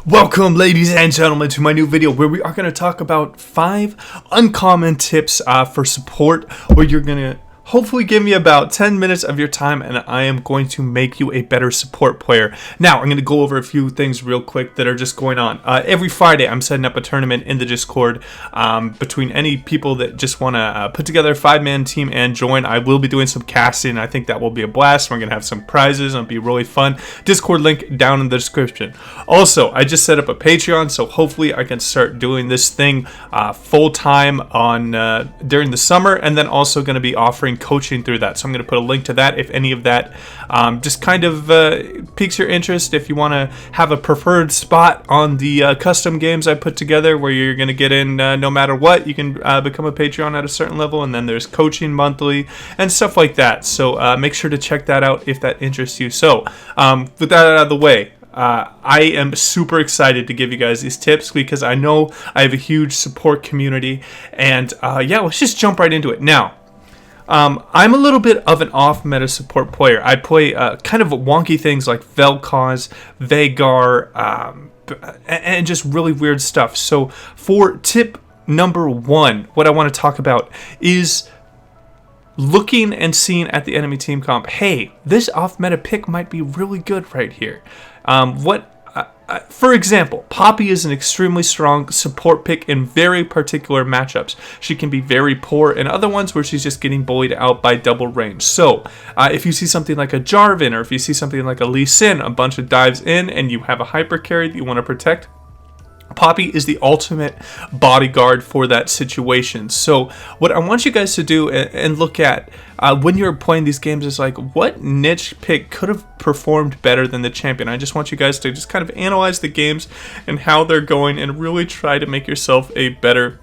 Welcome, ladies and gentlemen, to my new video where we are going to talk about 5 uncommon tips for support, where you're going to hopefully give me about 10 minutes of your time and I am going to make you a better support player. Now, I'm going to go over a few things real quick that are just going on. Every Friday, I'm setting up a tournament in the Discord between any people that just want to put together a 5-man team and join. I will be doing some casting. I think that will be a blast. We're going to have some prizes. It'll be really fun. Discord link down in the description. Also, I just set up a Patreon, so hopefully I can start doing this thing full-time on during the summer, and then also going to be offering coaching through that. So I'm going to put a link to that if any of that just kind of piques your interest. If you want to have a preferred spot on the custom games I put together where you're going to get in no matter what, you can become a Patreon at a certain level, and then there's coaching monthly and stuff like that. So make sure to check that out if that interests you. So with that out of the way, I am super excited to give you guys these tips because I know I have a huge support community, and yeah, let's just jump right into it. Now, I'm a little bit of an off-meta support player. I play kind of wonky things like Vel'Koz, Veigar, and just really weird stuff. So for tip number 1, what I want to talk about is looking and seeing at the enemy team comp, hey, this off-meta pick might be really good right here. For example, Poppy is an extremely strong support pick in very particular matchups. She can be very poor in other ones where she's just getting bullied out by double range. So if you see something like a Jarvan, or if you see something like a Lee Sin, a bunch of dives in, and you have a hyper carry that you want to protect, Poppy is the ultimate bodyguard for that situation. So what I want you guys to do and look at when you're playing these games is like, what niche pick could have performed better than the champion? I just want you guys to just kind of analyze the games and how they're going and really try to make yourself a better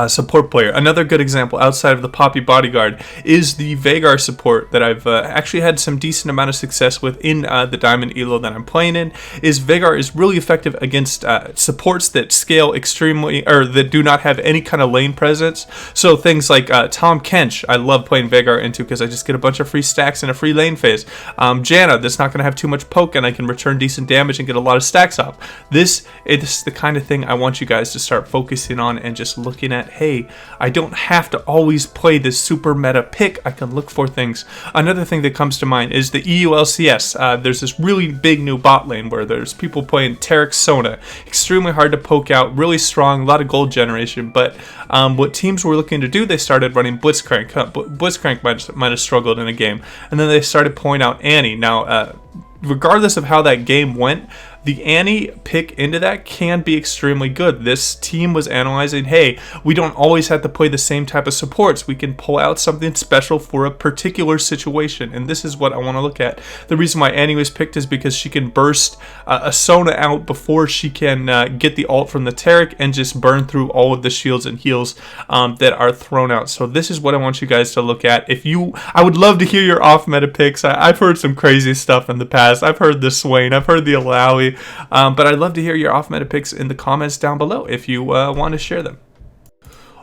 support player. Another good example outside of the Poppy bodyguard is the Veigar support that I've actually had some decent amount of success with in the Diamond Elo that I'm playing in. Is Veigar is really effective against supports that scale extremely, or that do not have any kind of lane presence. So things like Tom Kench, I love playing Veigar into because I just get a bunch of free stacks and a free lane phase. Janna, that's not going to have too much poke and I can return decent damage and get a lot of stacks off. This is the kind of thing I want you guys to start focusing on and just looking at. Hey, I don't have to always play this super meta pick. I can look for things. Another thing that comes to mind is the EULCS. There's this really big new bot lane where there's people playing Taric Sona. Extremely hard to poke out, really strong, a lot of gold generation. But what teams were looking to do, they started running Blitzcrank. Blitzcrank might have struggled in a game. And then they started pulling out Annie. Now, regardless of how that game went, the Annie pick into that can be extremely good. This team was analyzing, hey, we don't always have to play the same type of supports. We can pull out something special for a particular situation, and this is what I want to look at. The reason why Annie was picked is because she can burst a Sona out before she can get the ult from the Taric and just burn through all of the shields and heals that are thrown out. So this is what I want you guys to look at. I would love to hear your off-meta picks. I've heard some crazy stuff in the past. I've heard the Swain, I've heard the Alawi. But I'd love to hear your off-meta picks in the comments down below if you want to share them.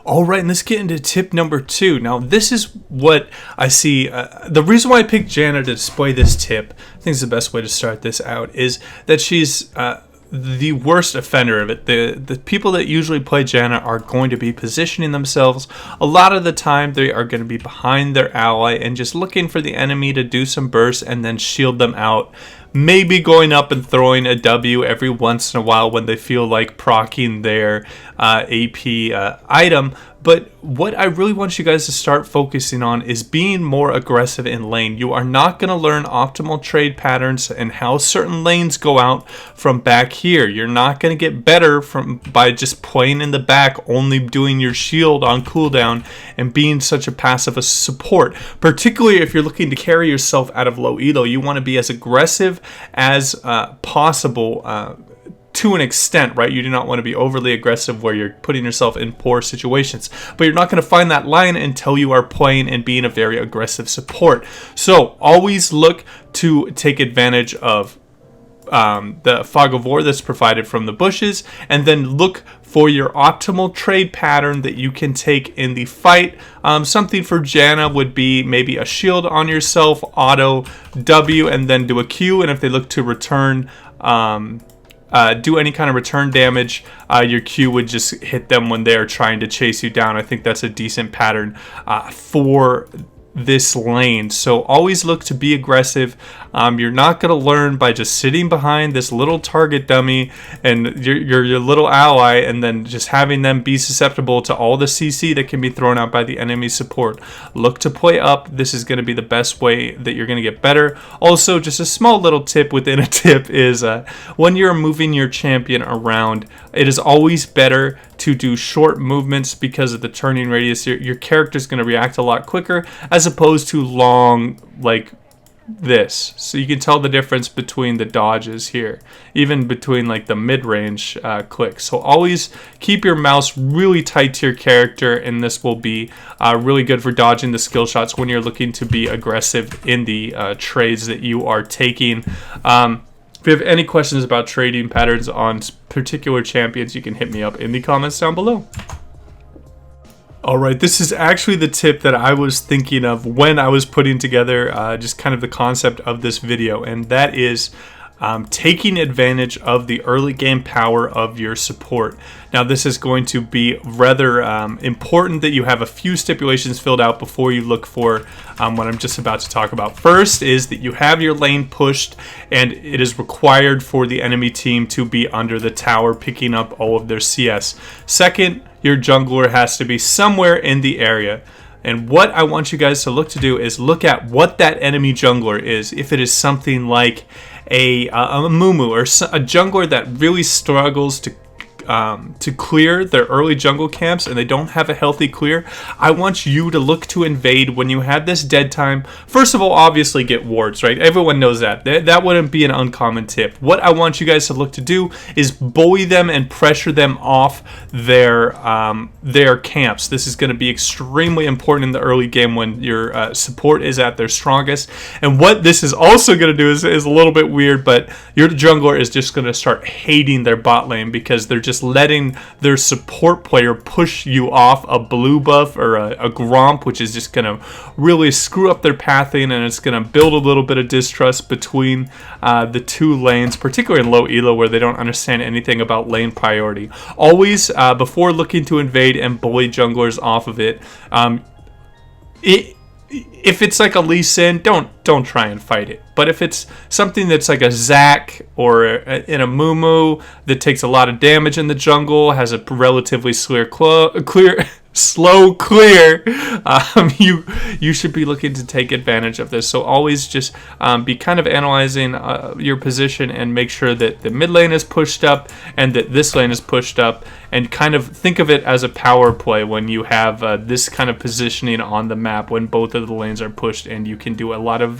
Alright, and let's get into tip number 2. Now, this is what I see. The reason why I picked Janna to display this tip, I think is the best way to start this out, is that she's the worst offender of it. The people that usually play Janna are going to be positioning themselves. A lot of the time, they are going to be behind their ally and just looking for the enemy to do some bursts and then shield them out. Maybe going up and throwing a W every once in a while when they feel like proccing their AP item. But what I really want you guys to start focusing on is being more aggressive in lane. You are not going to learn optimal trade patterns and how certain lanes go out from back here. You're not going to get better by just playing in the back, only doing your shield on cooldown and being such a passive a support. Particularly if you're looking to carry yourself out of low elo, you want to be as aggressive as possible. To an extent, right? You do not want to be overly aggressive where you're putting yourself in poor situations, but you're not going to find that line until you are playing and being a very aggressive support. So always look to take advantage of the fog of war that's provided from the bushes, and then look for your optimal trade pattern that you can take in the fight. Something for Janna would be maybe a shield on yourself, auto W, and then do a Q, and if they look to return do any kind of return damage, your Q would just hit them when they are trying to chase you down. I think that's a decent pattern for this lane. So always look to be aggressive. You're not going to learn by just sitting behind this little target dummy and your little ally and then just having them be susceptible to all the CC that can be thrown out by the enemy support. Look to play up. This is going to be the best way that you're going to get better. Also, just a small little tip within a tip is when you're moving your champion around, it is always better to do short movements because of the turning radius. Your character is going to react a lot quicker as opposed to long, like this. So you can tell the difference between the dodges here, even between like the mid-range clicks. So always keep your mouse really tight to your character, and this will be really good for dodging the skill shots when you're looking to be aggressive in the trades that you are taking. If you have any questions about trading patterns on particular champions, you can hit me up in the comments down below. Alright, this is actually the tip that I was thinking of when I was putting together just kind of the concept of this video, and that is taking advantage of the early game power of your support. Now this is going to be rather important that you have a few stipulations filled out before you look for what I'm just about to talk about. First is that you have your lane pushed and it is required for the enemy team to be under the tower picking up all of their CS. Second, your jungler has to be somewhere in the area. And what I want you guys to look to do is look at what that enemy jungler is. If it is something like a Mumu or a jungler that really struggles to clear their early jungle camps and they don't have a healthy clear, I want you to look to invade when you have this dead time. First of all, obviously get wards, right? Everyone knows that. That wouldn't be an uncommon tip. What I want you guys to look to do is bully them and pressure them off their camps. This is going to be extremely important in the early game when your support is at their strongest. And what this is also going to do is a little bit weird, but your jungler is just going to start hating their bot lane because they're just letting their support player push you off a blue buff or a Gromp, which is just going to really screw up their pathing, and it's going to build a little bit of distrust between the two lanes, particularly in low elo where they don't understand anything about lane priority. Always, before looking to invade and bully junglers off of it, if it's like a Lee Sin, don't try and fight it. But if it's something that's like a Zac or in a Mumu that takes a lot of damage in the jungle, has a relatively slow clear, you should be looking to take advantage of this. So always just be kind of analyzing your position and make sure that the mid lane is pushed up and that this lane is pushed up, and kind of think of it as a power play when you have this kind of positioning on the map when both of the lanes are pushed, and you can do a lot of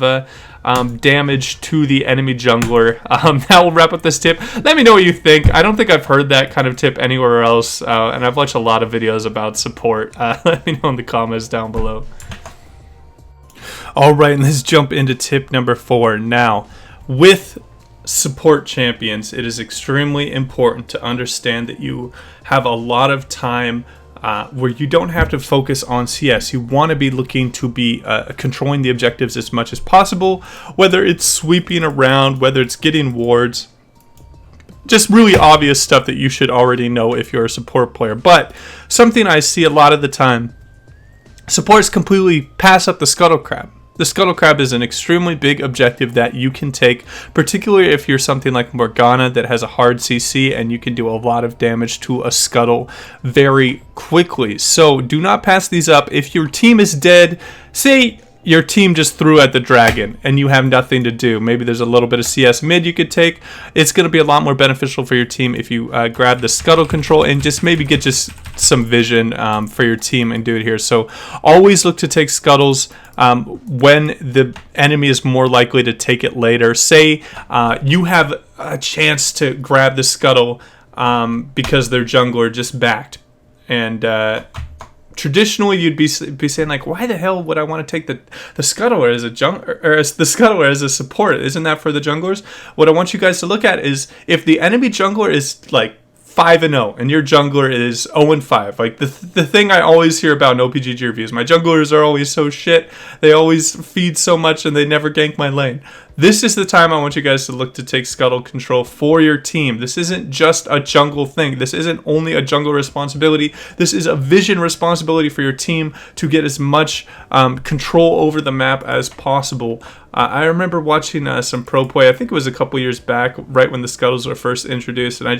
damage to the enemy jungler. That will wrap up this tip. Let me know what you think. I don't think I've heard that kind of tip anywhere else, and I've watched a lot of videos about support. Let me know in the comments down below. Alright, and let's jump into tip number 4. Now, with support champions, it is extremely important to understand that you have a lot of time where you don't have to focus on CS. You want to be looking to be controlling the objectives as much as possible, whether it's sweeping around, whether it's getting wards, just really obvious stuff that you should already know if you're a support player. But something I see a lot of the time, supports completely pass up the Scuttle Crab. The Scuttle Crab is an extremely big objective that you can take, particularly if you're something like Morgana that has a hard CC and you can do a lot of damage to a Scuttle very quickly. So do not pass these up. If your team is dead, say your team just threw at the dragon and you have nothing to do, maybe there's a little bit of CS mid you could take, it's going to be a lot more beneficial for your team if you grab the Scuttle control and just maybe get just some vision for your team and do it here. So always look to take Scuttles when the enemy is more likely to take it later. Say you have a chance to grab the Scuttle because their jungler just backed, and traditionally you'd be saying like, why the hell would I want to take the Scuttler as a the Scuttler as a support? Isn't that for the junglers? What I want you guys to look at is if the enemy jungler is like 5-0 and your jungler is 0-5. Like the thing I always hear about in OPGG reviews, my junglers are always so shit, they always feed so much and they never gank my lane. this is the time I want you guys to look to take Scuttle control for your team. This isn't just a jungle thing. This isn't only a jungle responsibility. This is a vision responsibility for your team to get as much control over the map as possible. I remember watching some pro play. I think it was a couple years back, right when the Scuttles were first introduced, and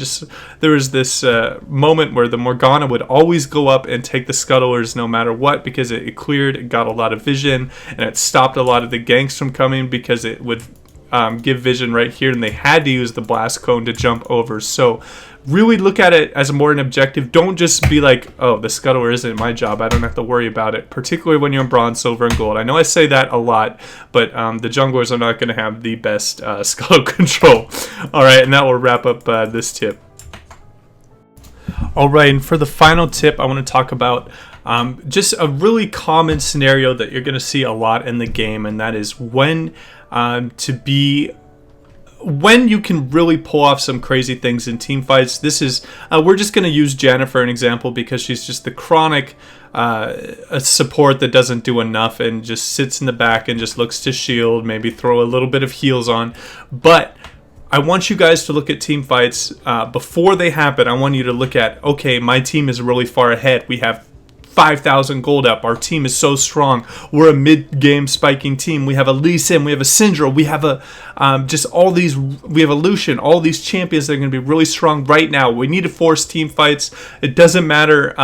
there was this moment where the Morgana would always go up and take the Scuttlers no matter what, because it cleared, it got a lot of vision, and it stopped a lot of the ganks from coming because it would give vision right here, and they had to use the blast cone to jump over. So really look at it as more an objective. Don't just be like, oh, the Scuttler isn't my job, I don't have to worry about it, particularly when you're in bronze, silver, and gold. I know I say that a lot, but the junglers are not going to have the best Scuttle control. Alright, and that will wrap up this tip. Alright, and for the final tip, I want to talk about just a really common scenario that you're going to see a lot in the game, and that is when you can really pull off some crazy things in team fights. This is we're just going to use Janna for an example, because she's just the chronic a support that doesn't do enough and just sits in the back and just looks to shield, maybe throw a little bit of heals on. But I want you guys to look at team fights before they happen. I want you to look at, okay, my team is really far ahead. We have 5,000 gold up. Our team is so strong. We're a mid-game spiking team. We have a Lee Sin, we have a Syndra, we have a we have a Lucian, all these champions that are going to be really strong right now. We need to force team fights. It doesn't matter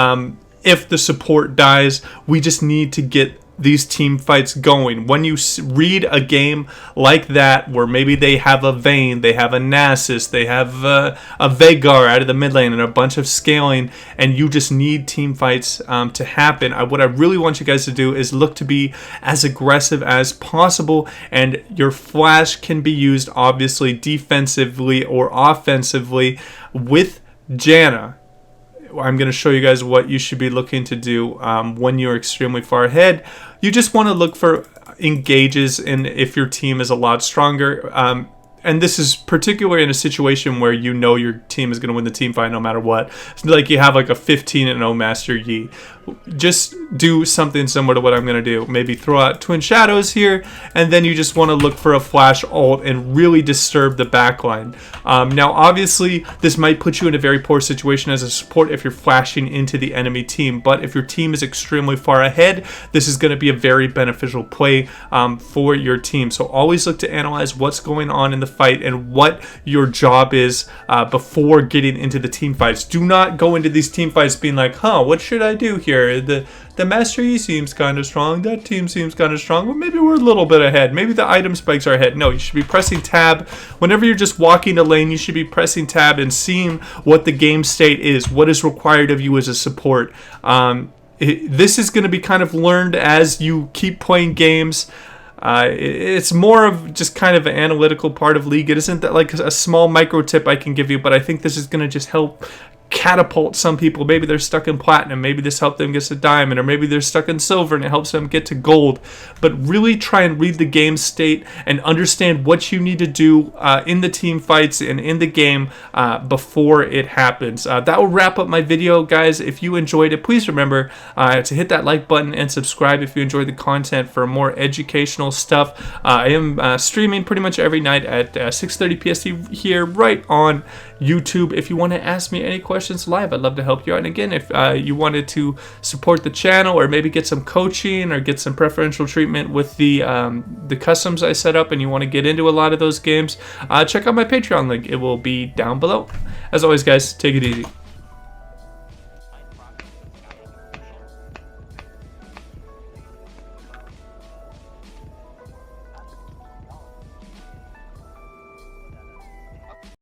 if the support dies. We just need to get these team fights going. When you read a game like that, where maybe they have a Vayne, they have a Nasus, they have a Veigar out of the mid lane, and a bunch of scaling, and you just need team fights to happen, what I really want you guys to do is look to be as aggressive as possible, and your flash can be used obviously defensively or offensively. With Janna, I'm going to show you guys what you should be looking to do when you're extremely far ahead. You just want to look for engages, and if your team is a lot stronger. And this is particularly in a situation where you know your team is going to win the team fight no matter what. It's like you have like a 15-0 Master Yi. Just do something similar to what I'm going to do. Maybe throw out Twin Shadows here, and then you just want to look for a flash ult and really disturb the backline. Now, obviously, this might put you in a very poor situation as a support if you're flashing into the enemy team, but if your team is extremely far ahead, this is going to be a very beneficial play for your team. So always look to analyze what's going on in the fight and what your job is before getting into the team fights. Do not go into these team fights being like, what should I do here? The Master Yi seems kind of strong, that team seems kind of strong, well, maybe we're a little bit ahead, maybe the item spikes are ahead. No, you should be pressing tab. Whenever you're just walking a lane, you should be pressing tab and seeing what the game state is, what is required of you as a support. This is going to be kind of learned as you keep playing games. It's more of just kind of an analytical part of League. It isn't that like a small micro tip I can give you, but I think this is going to just help catapult some people. Maybe they're stuck in platinum, maybe this helped them get to diamond, or maybe they're stuck in silver and it helps them get to gold. But really try and read the game state and understand what you need to do in the team fights and in the game before it happens. That will wrap up my video, guys. If you enjoyed it, please remember to hit that like button and subscribe if you enjoyed the content for more educational stuff. I am streaming pretty much every night at 6:30 PST here right on YouTube. If you want to ask me any questions live, I'd love to help you out. And again, if you wanted to support the channel or maybe get some coaching or get some preferential treatment with the customs I set up and you want to get into a lot of those games, check out my Patreon link. It will be down below. As always, guys, take it easy.